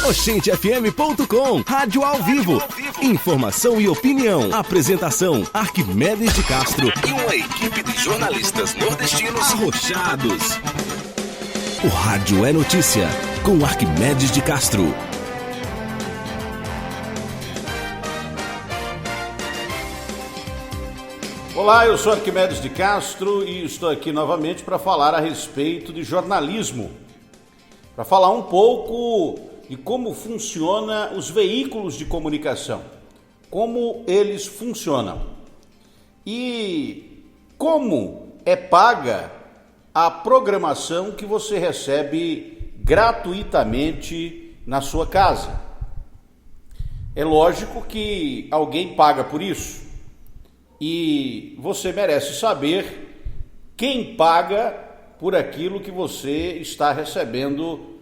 Oxentefm.com, rádio ao vivo. Informação e opinião. Apresentação, Arquimedes de Castro e uma equipe de jornalistas nordestinos arrochados. O Rádio é Notícia, com Arquimedes de Castro. Olá, eu sou Arquimedes de Castro e estou aqui novamente para falar a respeito de jornalismo. Para falar um pouco de como funcionam os veículos de comunicação, como eles funcionam e como é paga a programação que você recebe gratuitamente na sua casa. É lógico que alguém paga por isso e você merece saber quem paga por aquilo que você está recebendo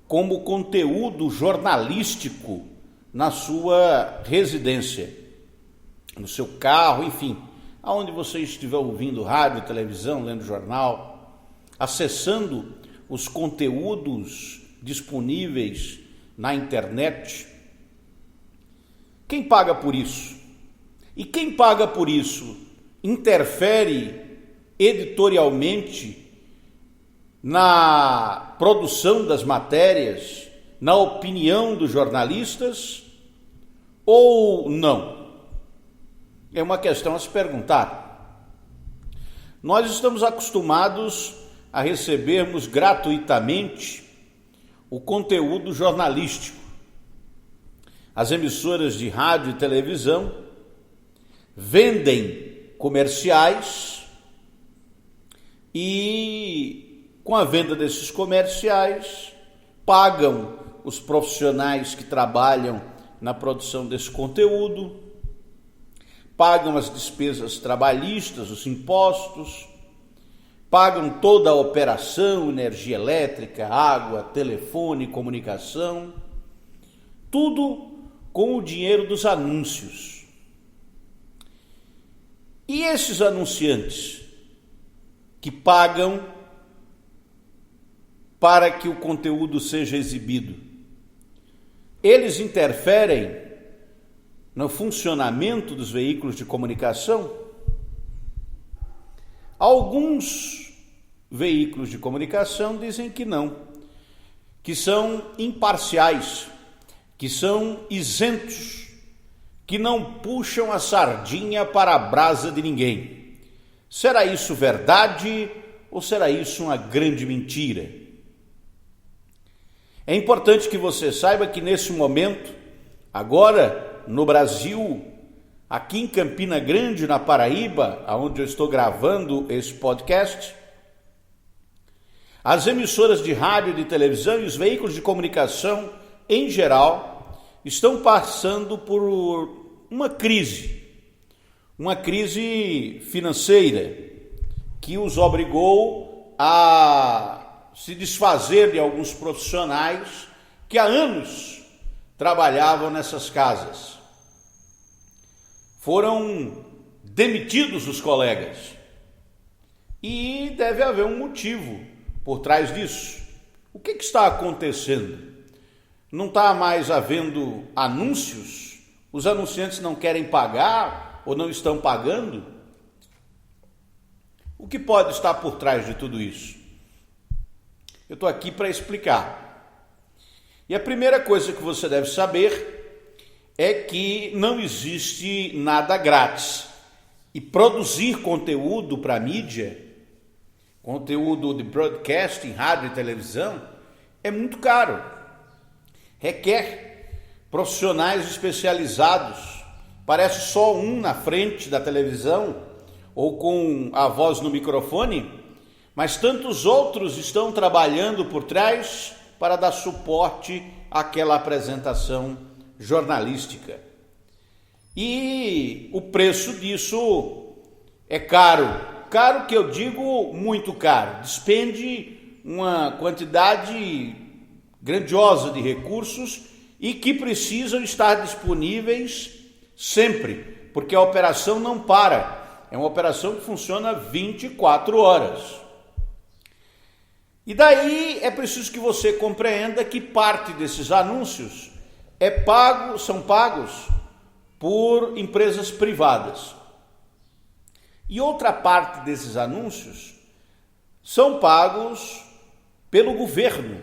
como conteúdo jornalístico na sua residência, no seu carro, enfim, aonde você estiver ouvindo rádio, televisão, lendo jornal, acessando os conteúdos disponíveis na internet. Quem paga por isso? E quem paga por isso interfere editorialmente na produção das matérias, na opinião dos jornalistas ou não? É uma questão a se perguntar. Nós estamos acostumados a recebermos gratuitamente o conteúdo jornalístico. As emissoras de rádio e televisão vendem comerciais e, com a venda desses comerciais, pagam os profissionais que trabalham na produção desse conteúdo, pagam as despesas trabalhistas, os impostos, pagam toda a operação, energia elétrica, água, telefone, comunicação, tudo com o dinheiro dos anúncios. E esses anunciantes que pagam para que o conteúdo seja exibido, eles interferem no funcionamento dos veículos de comunicação? Alguns veículos de comunicação dizem que não, que são imparciais, que são isentos, que não puxam a sardinha para a brasa de ninguém. Será isso verdade ou será isso uma grande mentira? É importante que você saiba que nesse momento, agora no Brasil, aqui em Campina Grande, na Paraíba, onde eu estou gravando esse podcast, as emissoras de rádio e de televisão e os veículos de comunicação, em geral, estão passando por uma crise financeira que os obrigou a se desfazer de alguns profissionais que há anos trabalhavam nessas casas. Foram demitidos os colegas e deve haver um motivo por trás disso. O que está acontecendo? Não está mais havendo anúncios? Os anunciantes não querem pagar ou não estão pagando? O que pode estar por trás de tudo isso? Eu estou aqui para explicar. E a primeira coisa que você deve saber é que não existe nada grátis. E produzir conteúdo para a mídia, conteúdo de broadcasting, rádio e televisão, é muito caro. Requer profissionais especializados. Parece só um na frente da televisão ou com a voz no microfone, mas tantos outros estão trabalhando por trás para dar suporte àquela apresentação jornalística. E o preço disso é caro. Caro que eu digo muito caro. Despende uma quantidade grandiosa de recursos e que precisam estar disponíveis sempre, porque a operação não para. É uma operação que funciona 24 horas. E daí é preciso que você compreenda que parte desses anúncios são pagos por empresas privadas. E outra parte desses anúncios são pagos pelo governo,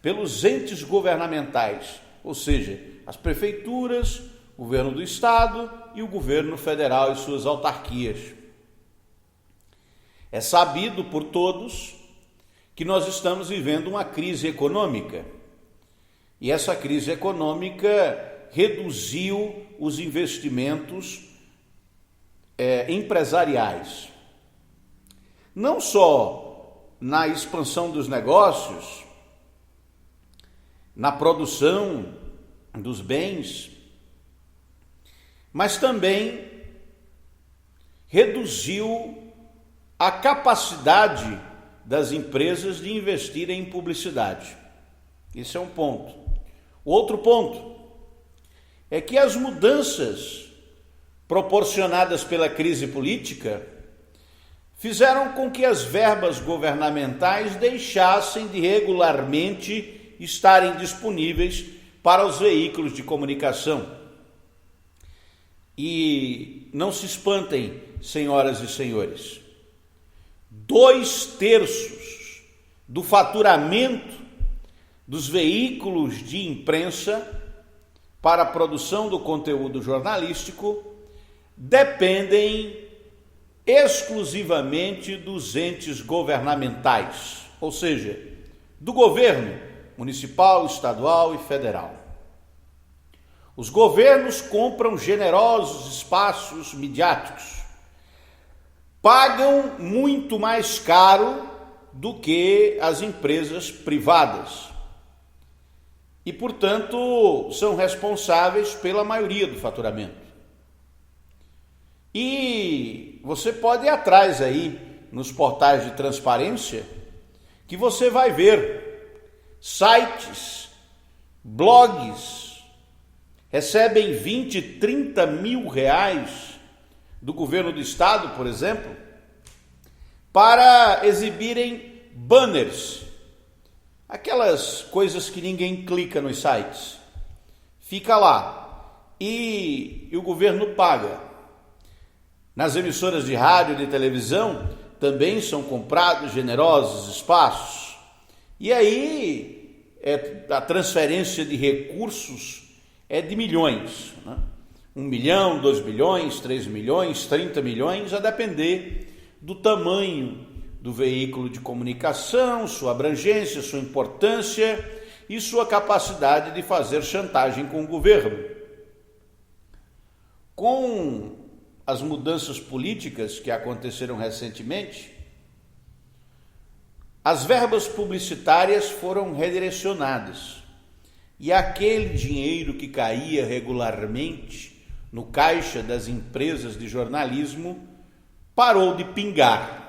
pelos entes governamentais, ou seja, as prefeituras, o governo do estado e o governo federal e suas autarquias. É sabido por todos que nós estamos vivendo uma crise econômica. E essa crise econômica reduziu os investimentos empresariais. Não só na expansão dos negócios, na produção dos bens, mas também reduziu a capacidade das empresas de investir em publicidade. Esse é um ponto. Outro ponto é que as mudanças proporcionadas pela crise política fizeram com que as verbas governamentais deixassem de regularmente estarem disponíveis para os veículos de comunicação. E não se espantem, senhoras e senhores, 2/3 do faturamento dos veículos de imprensa para a produção do conteúdo jornalístico dependem exclusivamente dos entes governamentais, ou seja, do governo municipal, estadual e federal. Os governos compram generosos espaços midiáticos, pagam muito mais caro do que as empresas privadas e, portanto, são responsáveis pela maioria do faturamento. E você pode ir atrás aí nos portais de transparência que você vai ver sites, blogs recebem 20, 30 mil reais do governo do estado, por exemplo, para exibirem banners, aquelas coisas que ninguém clica nos sites. Fica lá e o governo paga. Nas emissoras de rádio e de televisão também são comprados generosos espaços. E aí a transferência de recursos é de milhões, né? 1 milhão, 2 milhões, 3 milhões, 30 milhões, a depender do tamanho do veículo de comunicação, sua abrangência, sua importância e sua capacidade de fazer chantagem com o governo. Com as mudanças políticas que aconteceram recentemente, as verbas publicitárias foram redirecionadas e aquele dinheiro que caía regularmente no caixa das empresas de jornalismo parou de pingar,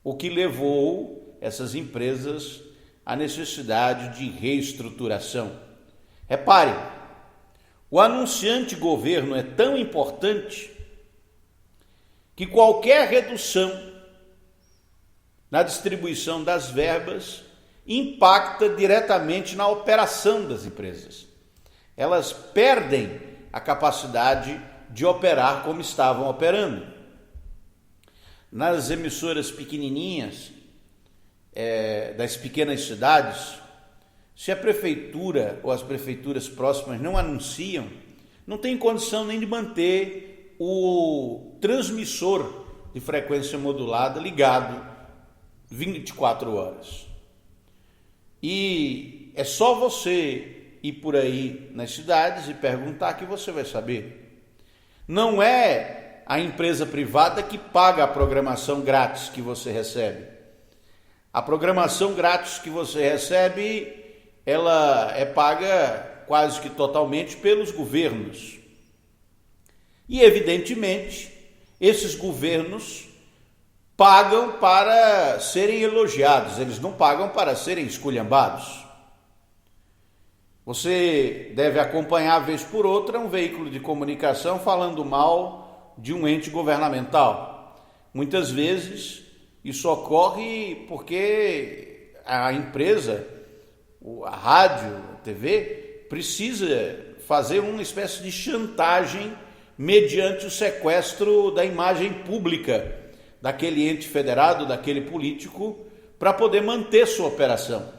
o que levou essas empresas à necessidade de reestruturação. Repare, o anunciante governo é tão importante que qualquer redução na distribuição das verbas impacta diretamente na operação das empresas. Elas perdem a capacidade de operar como estavam operando. Nas emissoras pequenininhas, das pequenas cidades, se a prefeitura ou as prefeituras próximas não anunciam, não tem condição nem de manter o transmissor de frequência modulada ligado 24 horas. E é só você ir por aí nas cidades e perguntar que você vai saber. Não é a empresa privada que paga a programação grátis que você recebe. A programação grátis que você recebe, ela é paga quase que totalmente pelos governos. E, evidentemente, esses governos pagam para serem elogiados, eles não pagam para serem esculhambados. Você deve acompanhar, vez por outra, um veículo de comunicação falando mal de um ente governamental. Muitas vezes Isso ocorre porque a empresa, a rádio, a TV, precisa fazer uma espécie de chantagem mediante o sequestro da imagem pública daquele ente federado, daquele político, para poder manter sua operação.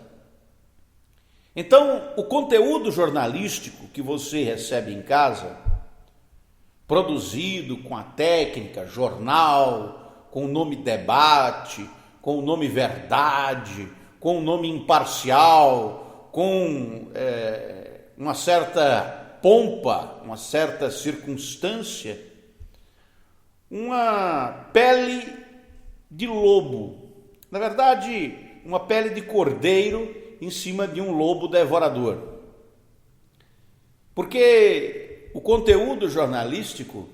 Então, o conteúdo jornalístico que você recebe em casa, produzido com a técnica, jornal, com o nome debate, com o nome verdade, com o nome imparcial, com uma certa pompa, uma certa circunstância, uma pele de lobo, na verdade, uma pele de cordeiro em cima de um lobo devorador. Porque o conteúdo jornalístico,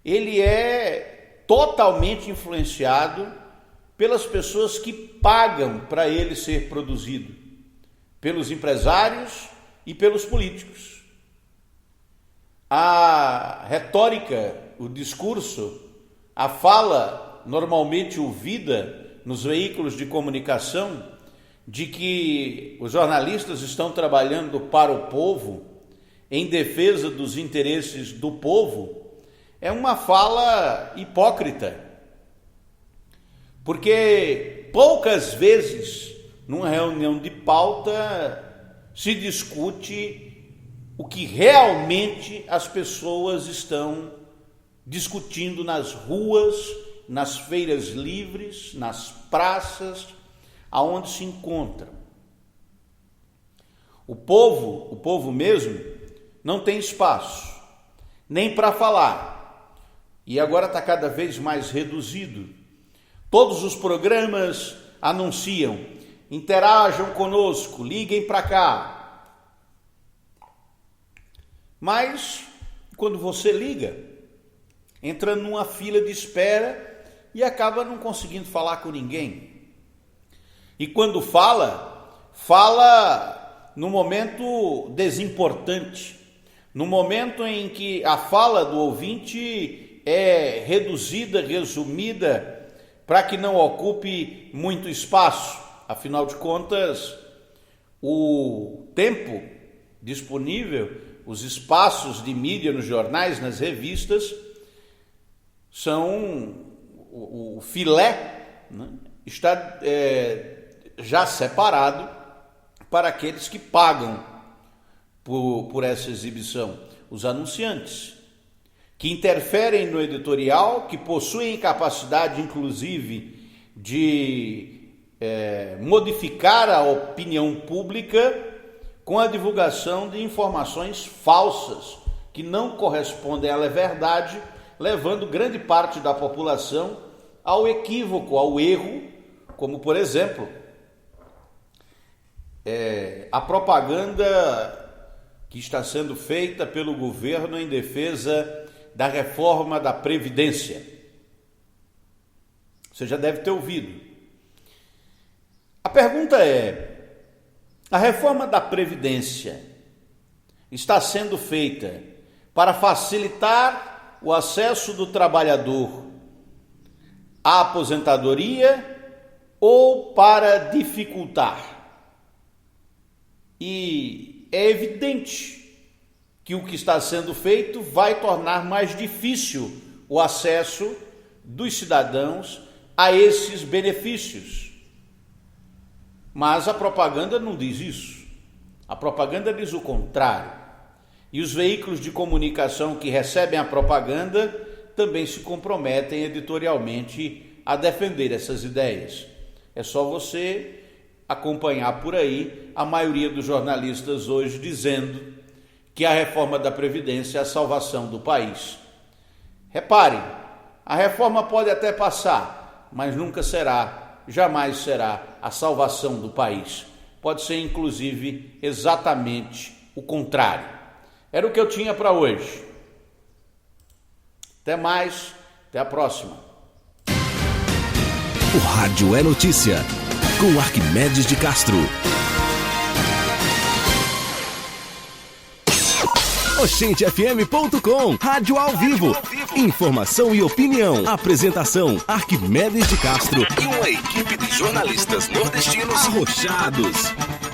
ele é totalmente influenciado pelas pessoas que pagam para ele ser produzido, pelos empresários e pelos políticos. A retórica, o discurso, a fala normalmente ouvida nos veículos de comunicação de que os jornalistas estão trabalhando para o povo, em defesa dos interesses do povo, é uma fala hipócrita. Porque poucas vezes, numa reunião de pauta, se discute o que realmente as pessoas estão discutindo nas ruas, nas feiras livres, nas praças, aonde se encontram. O povo mesmo, não tem espaço, nem para falar. E agora está cada vez mais reduzido. Todos os programas anunciam, interajam conosco, liguem para cá. Mas, quando você liga, entra numa fila de espera e acaba não conseguindo falar com ninguém. E quando fala no momento desimportante, no momento em que a fala do ouvinte é reduzida, resumida, para que não ocupe muito espaço. Afinal de contas, o tempo disponível, os espaços de mídia nos jornais, nas revistas, são o filé, né? Está já separado para aqueles que pagam por essa exibição, os anunciantes, que interferem no editorial, que possuem capacidade, inclusive, de modificar a opinião pública com a divulgação de informações falsas, que não correspondem à verdade, levando grande parte da população ao equívoco, ao erro, como, por exemplo, a propaganda que está sendo feita pelo governo em defesa da reforma da Previdência. Você já deve ter ouvido. A pergunta é: a reforma da Previdência está sendo feita para facilitar o acesso do trabalhador à aposentadoria ou para dificultar? E é evidente que o que está sendo feito vai tornar mais difícil o acesso dos cidadãos a esses benefícios. Mas a propaganda não diz isso. A propaganda diz o contrário. E os veículos de comunicação que recebem a propaganda também se comprometem editorialmente a defender essas ideias. É só você acompanhar por aí a maioria dos jornalistas hoje dizendo que a reforma da Previdência é a salvação do país. Reparem, a reforma pode até passar, mas nunca será, jamais será a salvação do país. Pode ser, inclusive, exatamente o contrário. Era o que eu tinha para hoje. Até mais, até a próxima. O Rádio é Notícia, com Arquimedes de Castro. oxentefm.com, rádio ao vivo. Informação e opinião. Apresentação: Arquimedes de Castro e uma equipe de jornalistas nordestinos arrochados.